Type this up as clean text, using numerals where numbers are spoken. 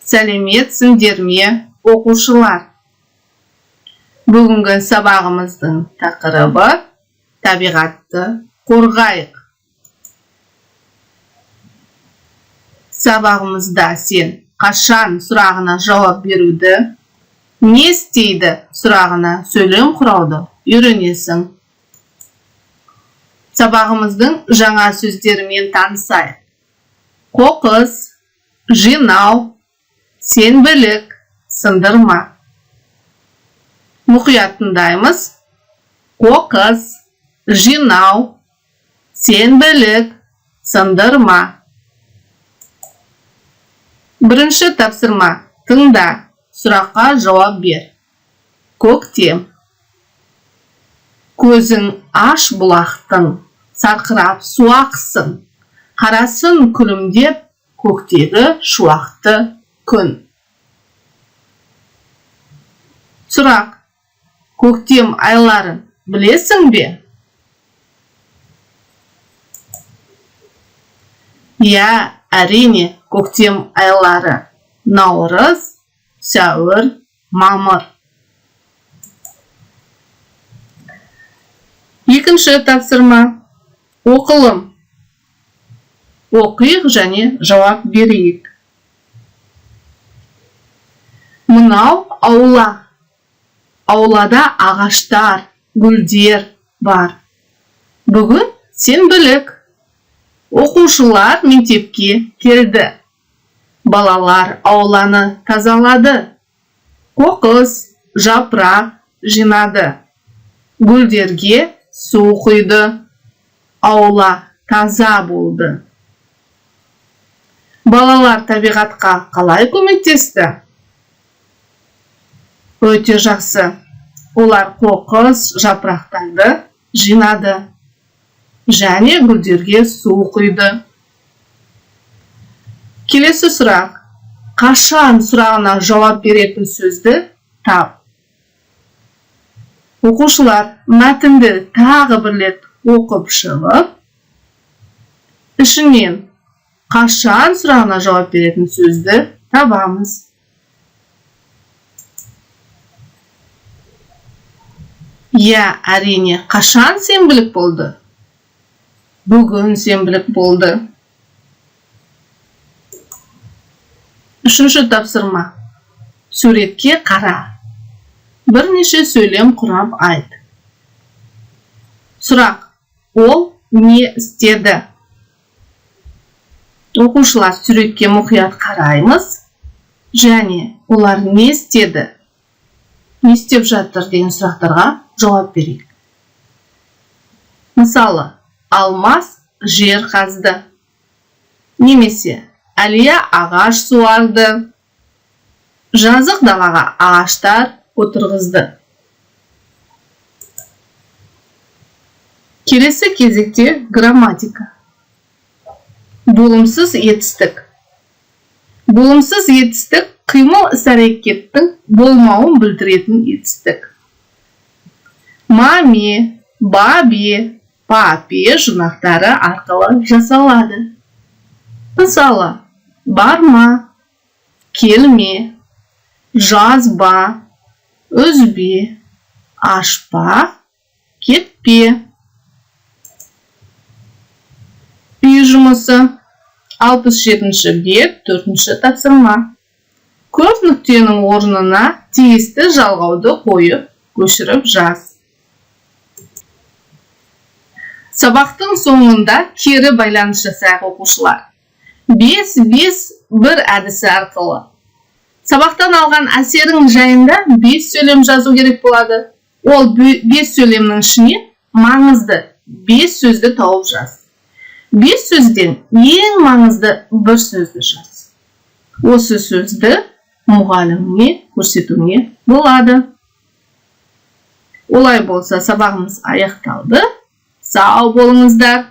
Сәлеметсіңдер ме, оқушылар? Бүгінгі сабағымыздың тақырыбы табиғатты қорғайық. Сабағымызда сен қашан сұрағына жауап беруді, не істейді сұрағына сөйлем құрауды үйренесің. Сабағымыздың жаңа сөздерімен танысайық. Қоқыс, жинау, сенбілік, сындырма. Мұқият тыңдаймыз. Қоқыс, жинау, сенбілік, сындырма. Бірінші тапсырма. Тыңда, сұраққа жауап бер. Көктем. Көзің аш бұлақтың, сарқырап су ақсын. Қарасын күлімдеп, көктегі шуақты күн. Сұрақ. Көктем айларын білесің бе? Я, әрине, көктем айлары. Наурыз, сәуір, мамыр. Екінші тапсырма. Оқылым. Оқиық және жауап берейік. Мынау аула. Аулада ағаштар, гүлдер бар. Бүгін сенбілік. Оқушылар мектепке келді. Балалар ауланы тазалады. Қоқыс, жапырақ жинады. Гүлдерге су құйды. Аула таза болды. Балалар табиғатқа қалай көмектесті? Өте жақсы. Олар қоқыс, жапырақтарды жинады. Және гүлдерге су құйды. Келесі сұрақ. Қашан сұрағына жауап беретін сөзді тап. Оқушылар мәтінді тағы бір рет оқып шығып, ішінен қашан сұрағына жауап беретін сөзді табамыз. Я, әрине, қашан сенбілік болды? Бүгін сенбілік болды. Үшінші тапсырма. Суретке қара. Бірнеше сөйлем құрап айт. Сұрақ. Ол не істеді? Оқушылар суретке мұқият қараймыз. Және олар не істеді? Не істеп жатыр деген сұрақтарға жауап берейік. Мысалы, Алмас жер қазды. Немесе, Әлия ағаш суарды. Жазық далаға ағаштар отырғызды. Келесі кезекте грамматика. Болымсыз етістік. Болымсыз етістік қимыл іс-әрекеттің болмауын білдіретін етістік. Маме, бабе, папе жинақтары арқылы жасалады. Мысалы, барма, келме, жазба, үзбе, ашпа, кетпе. Үй жұмысы. 67-ші бет, 4-ші тапсырма. Көп нүктенің орнына тиісті жалғауды қойып, көшіріп жаз. Сабақтың соңында кері байланыс жасайық оқушылар. 5-5-1 әдісі арқылы. Сабақтан алған әсерің жайында 5 сөйлем жазу керек болады. Ол 5 сөйлемнің ішіне маңызды 5 сөзді тауып жаз. 5 сөзден ең маңызды бір сөзді жаз. Осы сөзді мұғаліміне көрсетуіне болады. Олай болса, сабағымыз аяқталды. Сау болыңыздар.